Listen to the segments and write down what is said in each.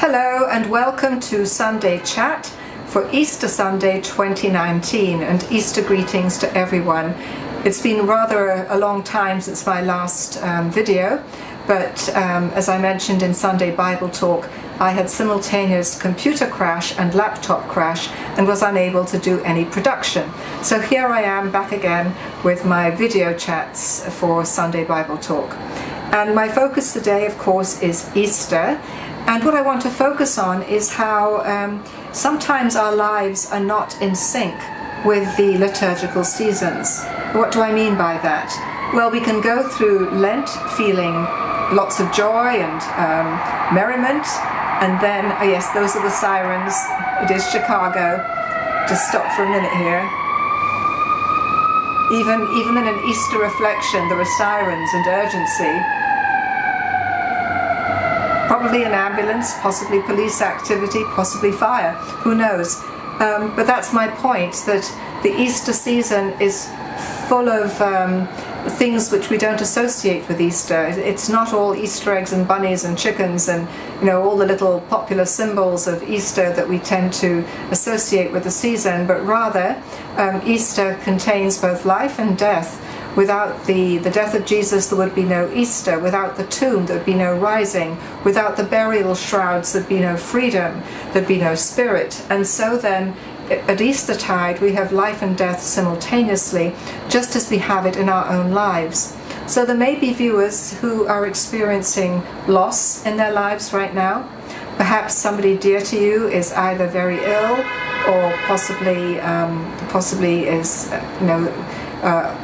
Hello and welcome to Sunday Chat for Easter Sunday 2019, and Easter greetings to everyone. It's been rather a long time since my last video, but as I mentioned in Sunday Bible Talk, I had simultaneous computer crash and laptop crash and was unable to do any production. So here I am back again with my video chats for Sunday Bible Talk. And my focus today, of course, is Easter. And what I want to focus on is how sometimes our lives are not in sync with the liturgical seasons. What do I mean by that? Well, we can go through Lent feeling lots of joy and merriment, and then, oh yes, those are the sirens. It is Chicago. Just stop for a minute here. Even in an Easter reflection, there are sirens and urgency. Probably an ambulance, possibly police activity, possibly fire, who knows. But that's my point, that the Easter season is full of things which we don't associate with Easter. It's not all Easter eggs and bunnies and chickens and all the little popular symbols of Easter that we tend to associate with the season, but rather Easter contains both life and death. Without the death of Jesus, there would be no Easter. Without the tomb, there would be no rising. Without the burial shrouds, there'd be no freedom. There'd be no spirit. And so then, at Eastertide, we have life and death simultaneously, just as we have it in our own lives. So there may be viewers who are experiencing loss in their lives right now. Perhaps somebody dear to you is either very ill or possibly is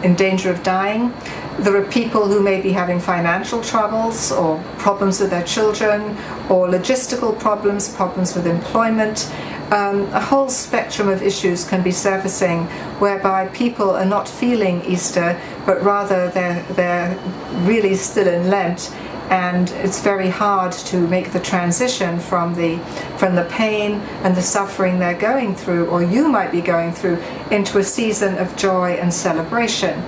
in danger of dying. There are people who may be having financial troubles or problems with their children, or logistical problems with employment. A whole spectrum of issues can be surfacing whereby people are not feeling Easter, but rather they're really still in Lent, and it's very hard to make the transition from the pain and the suffering they're going through, or you might be going through, into a season of joy and celebration.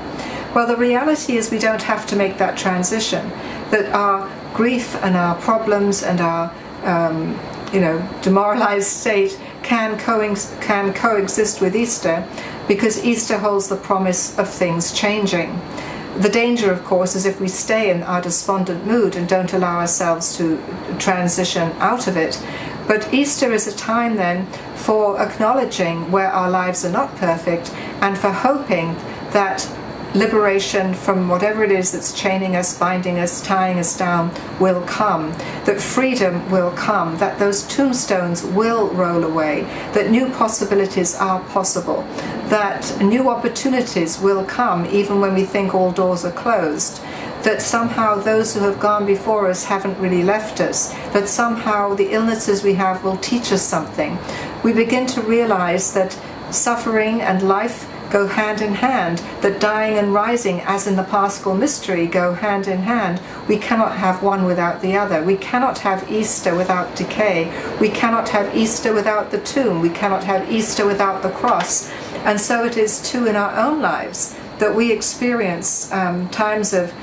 Well, the reality is we don't have to make that transition, that our grief and our problems and our demoralized state can coexist with Easter, because Easter holds the promise of things changing. The danger, of course, is if we stay in our despondent mood and don't allow ourselves to transition out of it. But Easter is a time then for acknowledging where our lives are not perfect, and for hoping that liberation from whatever it is that's chaining us, binding us, tying us down will come, that freedom will come, that those tombstones will roll away, that new possibilities are possible, that new opportunities will come even when we think all doors are closed, that somehow those who have gone before us haven't really left us, that somehow the illnesses we have will teach us something. We begin to realize that suffering and life go hand in hand, that dying and rising, as in the Paschal mystery, go hand in hand. We cannot have one without the other. We cannot have Easter without decay. We cannot have Easter without the tomb. We cannot have Easter without the cross. And so it is too in our own lives that we experience times of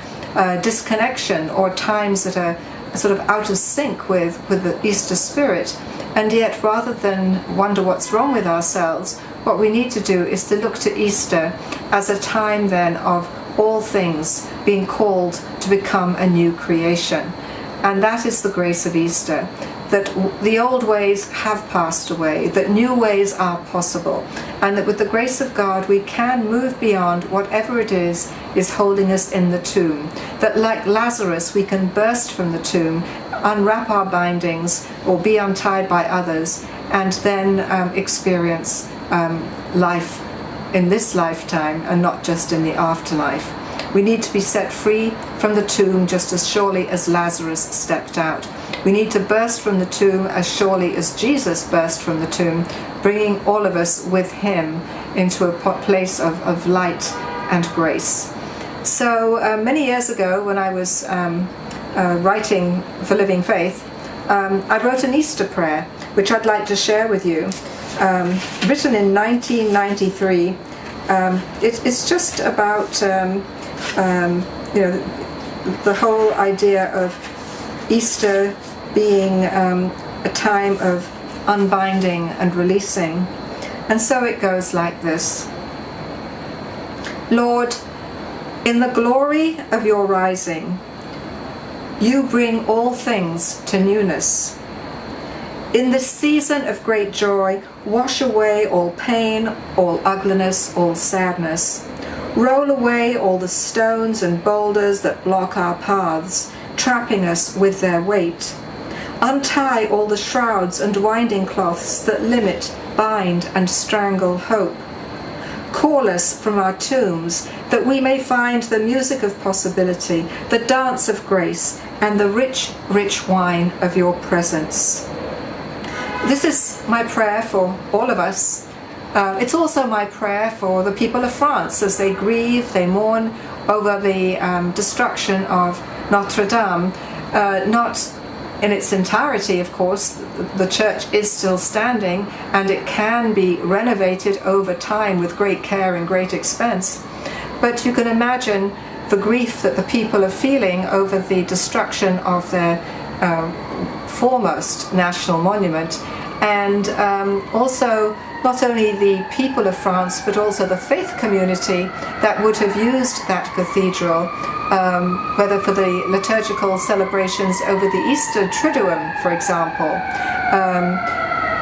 disconnection, or times that are sort of out of sync with the Easter spirit. And yet, rather than wonder what's wrong with ourselves, what we need to do is to look to Easter as a time then of all things being called to become a new creation. And that is the grace of Easter, that the old ways have passed away, that new ways are possible, and that with the grace of God we can move beyond whatever it is holding us in the tomb. That like Lazarus, we can burst from the tomb, unwrap our bindings, or be untied by others, and then experience life in this lifetime and not just in the afterlife. We need to be set free from the tomb just as surely as Lazarus stepped out. We need to burst from the tomb as surely as Jesus burst from the tomb, bringing all of us with him into a place of light and grace. So many years ago, when I was writing for Living Faith, I wrote an Easter prayer, which I'd like to share with you. Written in 1993. It's just about the whole idea of Easter being a time of unbinding and releasing. And so it goes like this. Lord, in the glory of your rising, you bring all things to newness. In this season of great joy, wash away all pain, all ugliness, all sadness. Roll away all the stones and boulders that block our paths, trapping us with their weight. Untie all the shrouds and winding cloths that limit, bind, and strangle hope. Call us from our tombs, that we may find the music of possibility, the dance of grace, and the rich, rich wine of your presence. This is my prayer for all of us. It's also my prayer for the people of France as they grieve, they mourn over the destruction of Notre Dame. Not in its entirety, of course. The church is still standing, and it can be renovated over time with great care and great expense. But you can imagine the grief that the people are feeling over the destruction of their foremost national monument, and also not only the people of France, but also the faith community that would have used that cathedral, whether for the liturgical celebrations over the Easter Triduum, for example.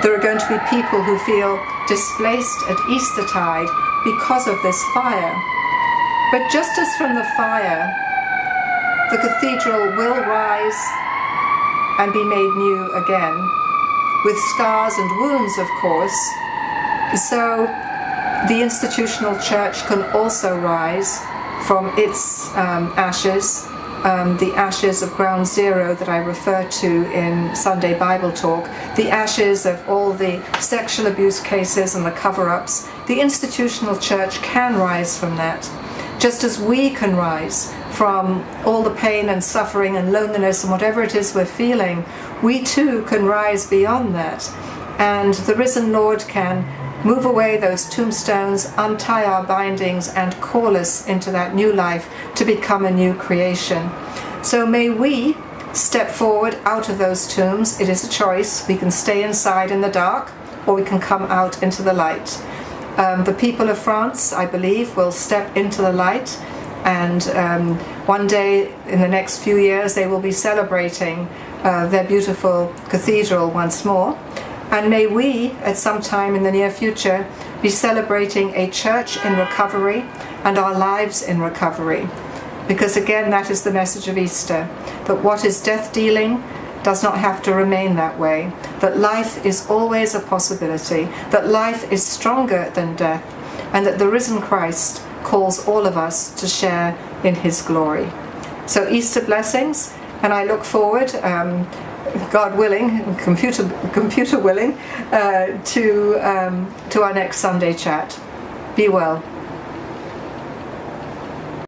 There are going to be people who feel displaced at Eastertide because of this fire. But just as from the fire, the cathedral will rise and be made new again, with scars and wounds, of course. So the institutional church can also rise from its ashes, the ashes of ground zero that I refer to in Sunday Bible Talk, the ashes of all the sexual abuse cases and the cover-ups. The institutional church can rise from that, just as we can rise from all the pain and suffering and loneliness and whatever it is we're feeling. We too can rise beyond that, and the risen Lord can move away those tombstones, untie our bindings, and call us into that new life to become a new creation. So may we step forward out of those tombs. It is a choice. We can stay inside in the dark, or we can come out into the light. The people of France, I believe, will step into the light, and one day in the next few years they will be celebrating their beautiful cathedral once more. And may we, at some time in the near future, be celebrating a church in recovery and our lives in recovery. Because again, that is the message of Easter, that what is death-dealing does not have to remain that way, that life is always a possibility, that life is stronger than death, and that the risen Christ calls all of us to share in his glory. So Easter blessings, and I look forward, God willing, computer willing, to our next Sunday chat. Be well.